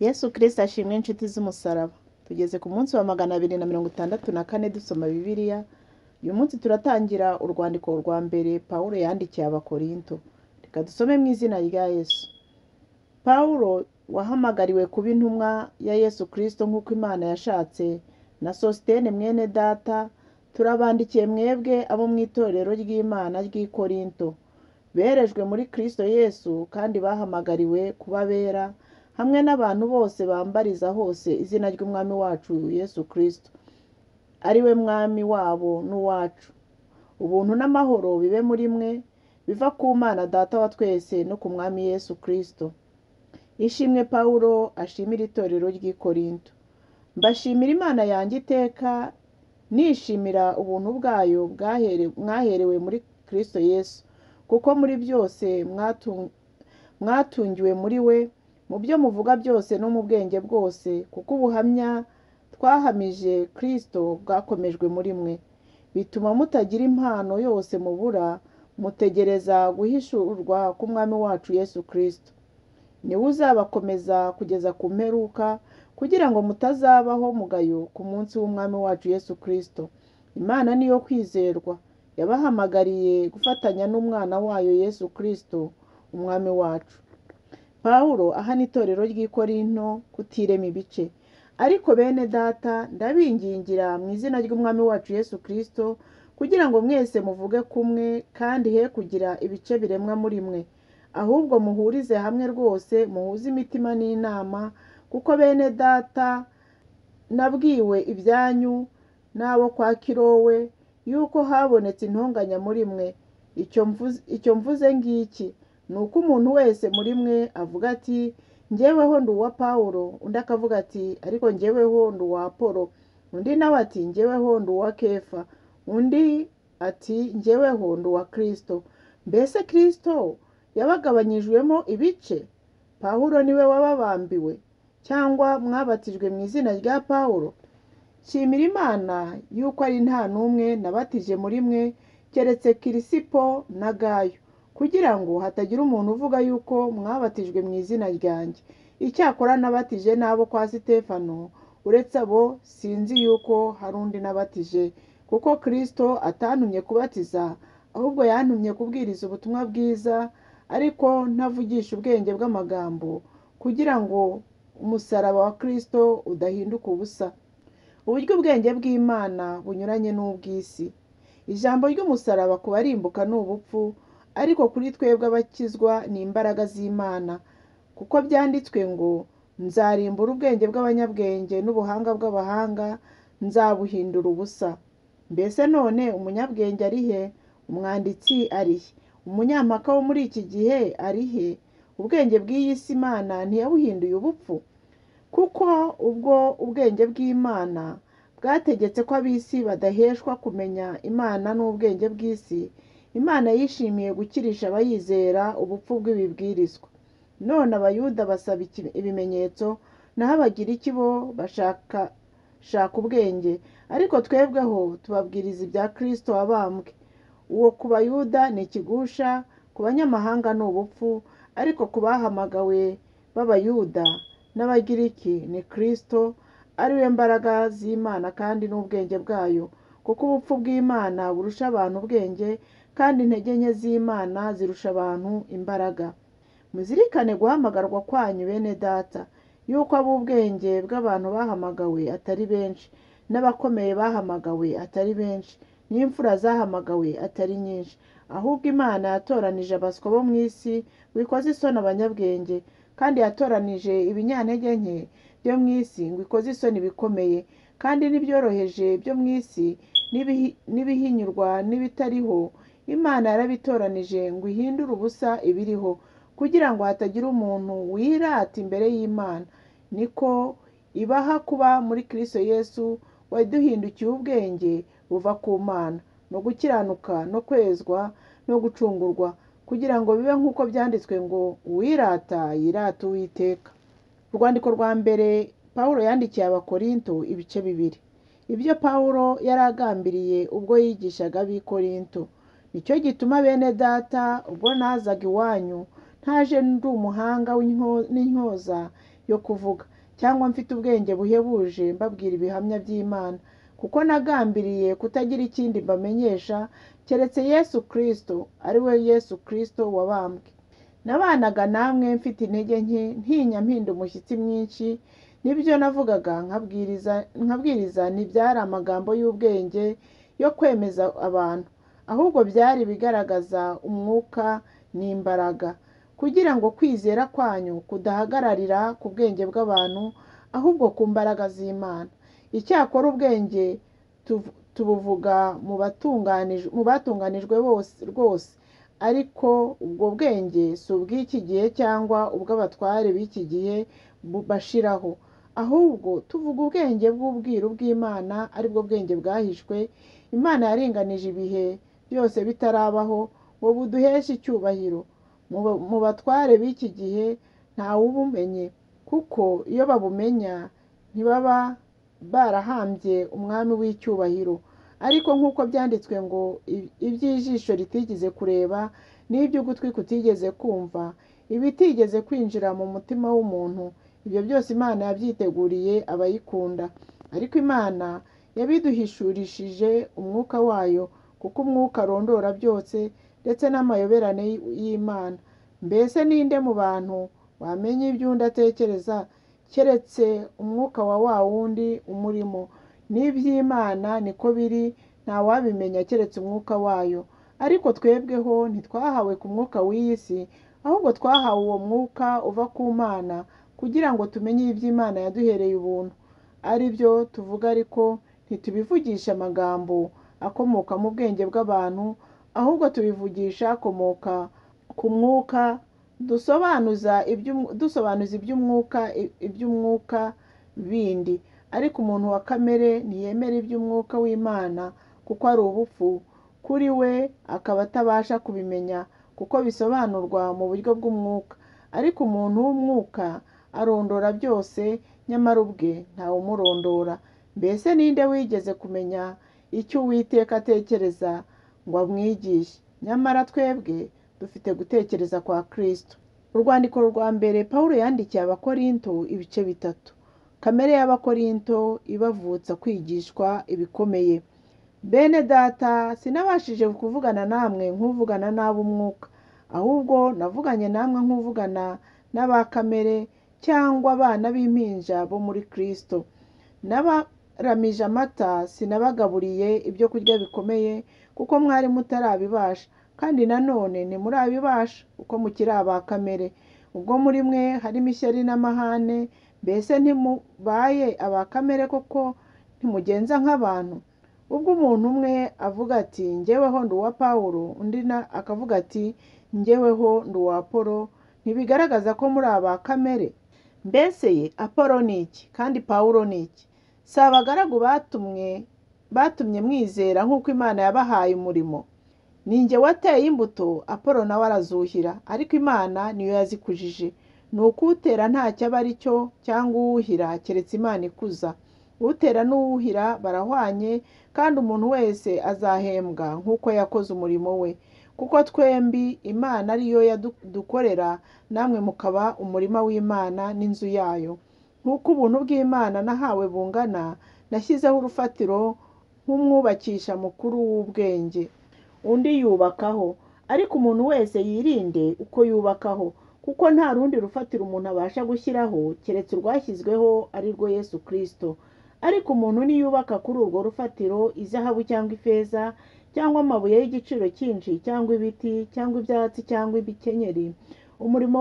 Yesu Kristo ashimwe inshuti z'umusaraba. Tugeze ku munsi wa 264 dusoma Bibiliya. Uyu munsi turatangira urwandiko rwa mbere Pawulo yandikiye Abakorinto. Reka dusome mu izina rya Yesu. Pawulo wahamagariwe kuba intumwa ya Yesu Kristo nk'uko Imana yashatse, na Sositene mwene data, turabandikiye mwebwe abo mu itorero ry'Imana ry'i Korinto, berejwe muri Kristo Yesu kandi bahamagariwe kuba bera, hamwe n'abantu bose bambariza hose izina ry'Umwami wacu Yesu Kristo, ari we Mwami wabo n'uwacu. Ubuntu n'amahoro bibe muri mwe, biva ku Mana Data wa twese no ku Mwami Yesu Kristo. Ishimwe Pawulo ashimira itorero ry'i Korinto. Mbashimira Imana yanjye iteka, nishimira ubuntu bwayo mwaherewe muri Kristo Yesu, kuko muri byose mwatungiwe muri we, mu byo muvuga byose no mu bwenge bwose, kuko ubuhamya twahamije Kristo bwakomejwe muri mwe. Bituma mutagira impano yose mubura, mutegereza guhishurwa k'Umwami wacu Yesu Kristo. Niwe uzabakomeza kugeza ku mperuka, kugira ngo mutazabaho mugayo ku munsi w'Umwami wacu Yesu Kristo. Imana niyo kwizerwa, yabahamagariye gufatanya n'umwana wayo Yesu Kristo, Umwami wacu. Pawulo ahana itorero ry'i Korinto kutirema ibice. Ariko bene data, ndabingingira mu izina ry'Umwami wacu Yesu Kristo, kugira ngo mwese muvuge kumwe kandi he kugira ibice biremwa muri mwe, ahubwo muhurize hamwe rwose, muhuze imitima n'inama, kuko bene data nabwiwe ibyanyu n'abo kwa Kilowe yuko habonetse intonganya muri mwe. Icyo mvuze ngiki ni uko umuntu wese muri mwe avuga ati, njyeweho ndi uwa Pawulo, undi akavuga ati, ariko njyeweho ndi uwa Apolo, undi nawe ati, njyeweho ndi uwa Kefa, undi ati, njyeweho ndi uwa Kristo. Mbese Kristo yabagabanyijwemo ibice? Pawulo niwe wababambiwe, cyangwa mwabatijwe mu izina rya Pawulo? Nshimira Imana yuko ari nta n'umwe nabatije muri mwe, keretse Kirisipo na Gayo, kugira ngo hatagira umuntu uvuga yuko mwabatijwe mu izina ryanjye. Icyakora nabatije n'abo kwa Sitefano, uretse abo sinzi yuko hari undi nabatije, kuko Kristo atantumye kubatiza, ahubwo yantumye kubwiriza ubutumwa bwiza, ariko ntavugisha ubwenge bw'amagambo, kugira ngo umusaraba wa Kristo udahinduka ubusa. Uburyo ubwenge bw'Imana bunyuranye n'ubw'isi. Ijambo ry'umusaraba ku barimbuka ni ubupfu, ariko kuri twebwe abakizwa ni imbaraga z'Imana, kuko byanditswe ngo, nzarimbura ubwenge bw'abanyabwenge n'ubuhanga bw'abahanga nzabuhindura ubusa. Mbese none umunyabwenge ari he? Umwanditsi ari he? Umunyampaka wo muri iki gihe ari he? Ubwenge bw'iyi si Imana ntiyabuhinduye ubupfu? Kuko ubwo ubwenge bw'Imana bwategetse ko ab'isi badaheshwa kumenya Imana n'ubwenge bw'isi, Imana yishimiye gukirisha abayizera ubupfu bw'ibibwirizwa. None Abayuda basaba ibimenyetso, naho Abagiriki bo bashaka ubwenge, ariko twebweho tubabwiriza ibya Kristo wabambwe. Uwo ku Bayuda ni ikigusha, ku banyamahanga ni ubupfu, ariko ku bahamagawe b'Abayuda n'Abagiriki ni Kristo, ari we mbaraga z'Imana kandi n'ubwenge bwayo, kuko ubupfu bw'Imana burusha abantu ubwenge, kandi intege nke z'Imana zirusha abantu imbaraga. Muzirikane guhamagarwa kwanyu bene data, yuko ab'ubwenge bw'abantu bahamagawe atari benshi, n'abakomeye bahamagawe atari benshi, n'imfura zahamagawe atari nyinshi. Ahubwo Imana yatoranije abaswa bo mu isi, wikoze isoni abanyabwenge, kandi yatoranije ibinyantege nke byo mu isi ngo ikoze isoni ibikomeye, kandi n'ibyoroheje byo mu isi n'ibihinyurwa n'ibitariho, Imana yarabitoranije ngo ihindure ubusa ibiriho, kugira ngo hatagira umuntu wirata imbere y'Imana. Niko ibaha kuba muri Kristo Yesu, waduhindukiye ubwenge buva ku Mana, no gukiranuka no kwezwa no gucungurwa, kugira ngo bibe nk'uko byanditswe ngo, uwirata yirata Uwiteka. Urwandiko rwa mbere Pawulo yandikiye Abakorinto, ibice 2. Ibyo Pawulo yari agambiriye ubwo yigishaga ab'i Korinto. Nicyo gituma bene data, ubwo nazaga iwanyu, ntaje ndi umuhanga n'intyoza, yo kuvuga, cyangwa mfite ubwenge buhebuje mbabwira ibihamya by'Imana, kuko nagambiriye kutagira ikindi mbamenyesha keretse Yesu Kristo, ari we Yesu Kristo wabambwe. Nabanaga namwe mfite intege nke, ntinya mpinda umushyitsi mwinshi, n'ibyo navugaga nkabwiriza ntibyari amagambo y'ubwenge yo kwemeza abantu, ahubwo byari bigaragaza umwuka n'imbaraga, kugira ngo kwizera kwanyu kudahagararira ku bwenge bw'abantu, ahubwo ku mbaraga z'Imana. Icyakora ubwenge tubuvuga mu batunganijwe bose rwose, ariko ubwo bwenge si ubw'iki gihe cyangwa ubw'abatware b'iki gihe bashiraho, ahubwo tuvuga ubwenge bw'ubwiru bw'Imana, aribwo bwenge bwahishwe Imana yaringanije ibihe byose bitarabaho ngo buduheshe icyubahiro. Mu batware b'iki gihe ntawubumenye, kuko iyo babumenya ntibaba barahambye umwami w'icyubahiro. Ariko nk'uko byanditswe ngo iby'ijisho ritigeze kureba n'iby'ugutwi kutigeze kumva, ibitigeze kwinjira mu mutima w'umuntu, ibyo byose Imana yabyiteguriye abayikunda. Ariko Imana yabiduhishurishije umwuka wayo, kuko umwuka arondora byose ndetse n'amayoberane y'Imana. Mbese ninde mu bantu wamenya ibyo undi atekereza keretse umwuka wa wundi umurimo? N'iby'Imana niko biri, ntawabimenya keretse umwuka wayo. Ariko twebweho ntitwahawe ku mwuka w'iyi si, ahubwo twahawe uwo mwuka uva ku Mana, kugira ngo tumenye iby'Imana yaduhereye ubuntu. Ari byo tuvuga, ariko ntitubivugisha amagambo akomoka mu bwenge bw'abantu, ahubwo tubivugisha akomoka ku mwuka, dusobanuza iby'umwuka bindi. Ariko umuntu wa kamere ntiyemera iby'umwuka w'Imana, kuko ari ubupfu kuri we, akaba atabasha kubimenya, kuko bisobanurwa mu buryo bw'umwuka. Ariko umuntu w'umwuka arondora byose, nyamara ubwe ntawumurondora. Mbese ninde wigeze kumenya icyo Uwiteka atekereza ngo amwigishe? Nyamara twebwe dufite gutekereza kwa Kristo. Urwandiko rwa mbere Pawulo yandikiye Abakorinto, ibice 3. Kamere y'Abakorinto ibavutsa kwigishwa ibikomeye. Bene data, sinabashije kuvugana namwe nk'uvugana n'ab'umwuka, ahubwo navuganye namwe nk'uvugana n'abakamere, cyangwa abana b'impinja bo muri Kristo. Nabaramije amata, sinabagaburiye ibyo kurya bikomeye, kuko mwari mutarabibasha, kandi nanone ntimurabibasha, kuko mukiri aba kamere. Ubwo muri mwe harimo ishyari n'amahane, mbese ntimubaye aba kamere koko? Ntimugenza nk'abantu? Ubwo umuntu umwe avuga ati njyeweho ndi uwa Pawulo, undi akavuga ati njyeweho ndi uwa Apolo, ntibigaragaza ko muri aba kamere? Mbese ye Apolo ni iki, kandi Pawulo ni iki? Si abagaragu batumye mwizera nk'uko Imana yabahaye umurimo? Ni njye wateye imbuto, Apolo nawe arazuhira, ariko Imana niyo yazikujije. Ni ukutera ntacyo aba ari cyo, cyangwa uwuhira keretse Imana ikuza. Utera n'uwuhira barahwanye, kandi umuntu wese azahembwa nk'uko yakoze umurimo we. Kuko twembi Imana ariyo yadukorera, namwe mukaba umurima w'Imana n'inzu yayo. Nk'uko ubuntu bw'Imana nahawe bungana, nashyizeho urufatiro nk'umwubakisha mukuru w'ubwenge. Undi yubakaho, ariko umuntu wese yirinde uko yubakaho, kuko nta rundi rufatiro umuntu abasha gushyiraho keretse urwashyizweho, ari rwo Yesu Kristo. Ariko umuntu niyubaka kuri urwo rufatiro izahabu cyangwa ifeza, cyangwa amabuye y'igiciro cyinshi, cyangwa ibiti, cyangwa ibyatsi, cyangwa ibikenyeri, umurimo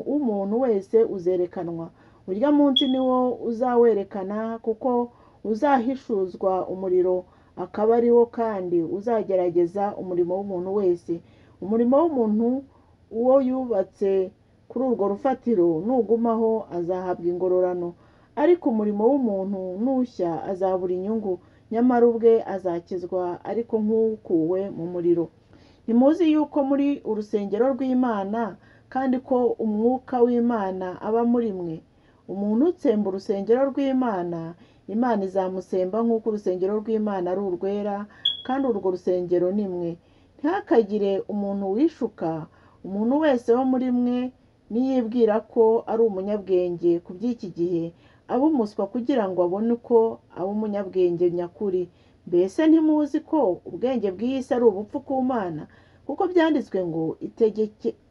w'umuntu wese uzerekanwa. Urya munsi niwo uzawerekana, kuko uzahishuzwa umuriro, akaba ari wo kandi uzagerageza umurimo w'umuntu wese. Umurimo w'umuntu uwo yubatse kuri urwo rufatiro nugumaho azahabwa ingororano, ariko umurimo w'umuntu nushya azabura inyungu, nyamara ubwe azakizwa ariko nk'ukuwe mu muriro. Ntimuzi yuko muri urusengero rw'Imana, kandi ko umwuka w'Imana aba muri mwe? Umuntu utsemba urusengero rw'Imana, Imana izamusemba nk'uko urusengero rw'Imana ari urwera, kandi urwo rusengero ni mwe. Ntihakagire umuntu wishuka. Umuntu wese wo muri mwe niyibwira ko ari umunyabwenge ku by'iki gihe, aba umuswa kugira ngo abone uko aba umunyabwenge nyakuri. Mbese ntimuzi ko ubwenge bw'iyi si ari ubupfu ku Mana? Kuko byanditswe ngo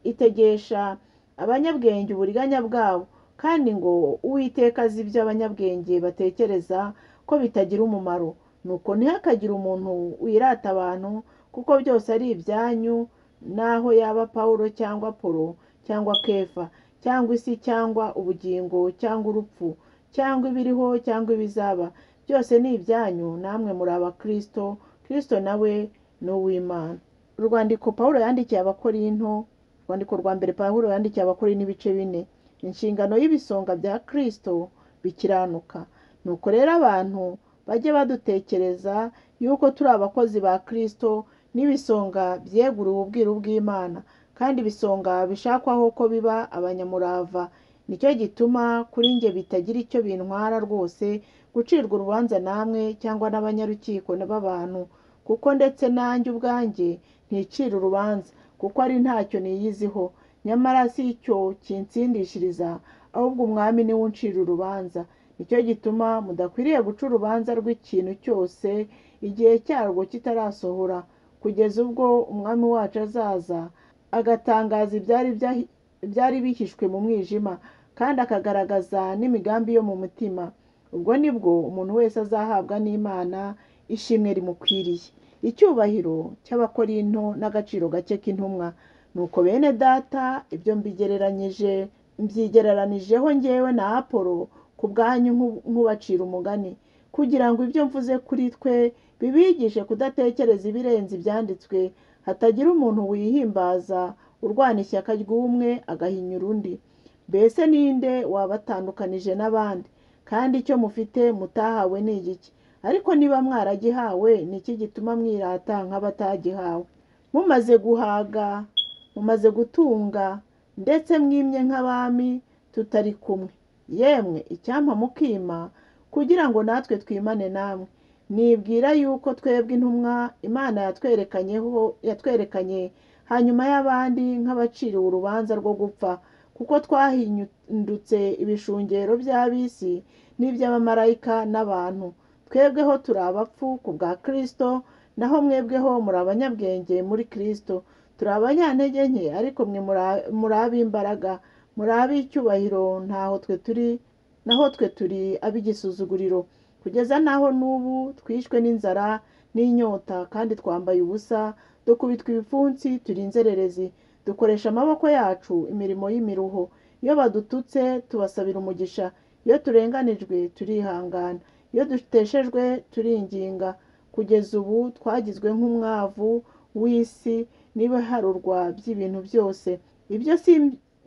itegesha abanyabwenge uburiganya bwabo, kandi ngo Uwiteka azi ibyo abanyabwenge batekereza ko bitagira umumaro. Nuko ntihakagire umuntu wirata abantu, kuko byose ari ibyanyu, naho yaba Pawulo cyangwa Apolo cyangwa Kefa cyangwa isi cyangwa ubugingo cyangwa urupfu cyangwa ibiriho cyangwa ibizaba, byose ni ibyanyu, namwe muri aba Kristo, Kristo nawe ni uw'Imana. Urwandiko Pawulo yandikiye Abakorinto, urwandiko rwa mbere Pawulo yandikiye Abakorinto ibice 4. Inshingano y'ibisonga bya Kristo bikiranuka. Nuko rero abantu bajye badutekereza yuko turi abakozi ba Kristo n'ibisonga byeguriwe ubwiru bw'Imana, kandi ibisonga bishakwaho ko biba abanyamurava. Nicyo gituma kuri njye bitagira icyo bintwara rwose gucirwa urubanza namwe cyangwa n'abanyarukiko b'abantu, kuko ndetse nanjye ubwanjye nticira urubanza, kuko ari ntacyo niyiziho. Nyamara si icyo kintsindishiriza, ahubwo umwami niwe uncira urubanza. Nicyo gituma mudakwiriye guca urubanza rw'ikintu cyose igihe cyarwo kitarasohora, kugeza ubwo umwami wacu azaza agatangaza ibyari bihishwe mu mwijima, kandi akagaragaza n'imigambi yo mu mutima. Ubwo nibwo umuntu wese azahabwa n'Imana ishimwe rimukwiriye. Icyubahiro cy'Abakorinto n'agaciro gake k'intumwa. Nuko bene data, ibyo mbyigereranijeho njyewe na Apolo ku bwanyu nk'ubacira umugani, kugira ngo ibyo mvuze kuri twe bibigishe kudatekereza ibirenze ibyanditswe, hatagira umuntu wihimbaza urwana ishyaka ry'umwe agahinyura undi. Mbese ninde wabatandukanije n'abandi? Kandi icyo mufite mutahawe ni igiki? Ariko niba mwaragihawe, ni iki gituma mwirata nk'abatagihawe? Mumaze guhaga, mumaze gutunga, ndetse mwimye nk'abami tutari kumwe. Yemwe icyampa mukima, kugira ngo natwe twimane namwe. Nibwira yuko twebwe intumwa Imana yatwerekanye hanyuma y'abandi nk'abaciriwe urubanza rwo gupfa, kuko twahindutse ibishungero by'ab'isi n'iby'abamarayika n'abantu. Twebweho turi abapfu ku bwa Kristo, naho mwebweho muri abanyabwenge muri Kristo. Turi abanyantege nke, ariko mwe muri ab'imbaraga, muri ab'icyubahiro, naho twe turi ab'igisuzuguriro. Kugeza naho n'ubu twishwe n'inzara n'inyota, kandi twambaye ubusa, dukubitwa ibipfunsi, turi inzererezi. Dukoresha amaboko yacu imirimo y'imiruho. Iyo badututse tubasabira umugisha, iyo turenganijwe turihangana, iyo duteshejwe turinginga. Kugeza ubu twagizwe nk'umwavu w'isi n'ibiharurwa by'ibintu byose. Ibyo si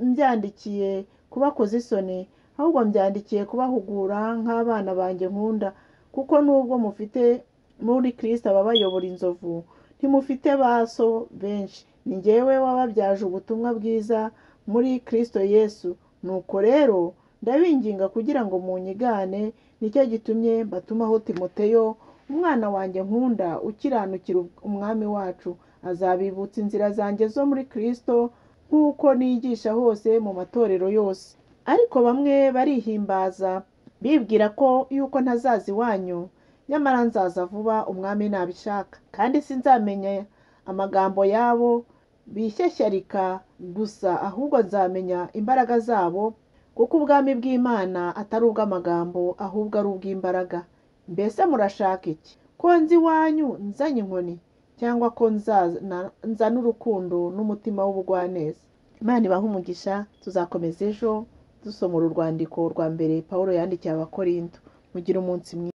mbyandikiye kubakoza isoni, ahubwo mbyandikiye kubahugura nk'abana banjye nkunda. Kuko nubwo mufite muri Kristo ababayobora inzovu, ntimufite baso benshi. Ni njyewe wababyaje ubutumwa bwiza muri Kristo Yesu. Nuko rero ndabinginga kugira ngo munyigane. Nicyo gitumye mbatumaho Timoteyo, umwana wanjye nkunda, ukiranukira umwami wacu. Azabibutsa inzira zanjye zo muri Kristo, nk'uko nigisha hose mu matorero yose. Ariko bamwe barihimbaza bibwira ko yuko ntazaza iwanyu, nyamara nzaza vuba umwami nabishaka. Kandi sinzamenya amagambo yabo bishyashyarika gusa, ahubwo nzamenya imbaraga zabo, kuko ubwami bw'Imana atari ubw'amagambo, ahubwo ari ubw'imbaraga. Mbese murashaka iki? Ko nzi iwanyu nzanye inkoni, cyangwa ko nzana urukundo n'umutima w'ubugwaneza? Imana ibahe umugisha. Tuzakomeza ejo dusoma urwandiko rwa mbere Pawulo yandikiye Abakorinto. Mugire umunsi mwiza.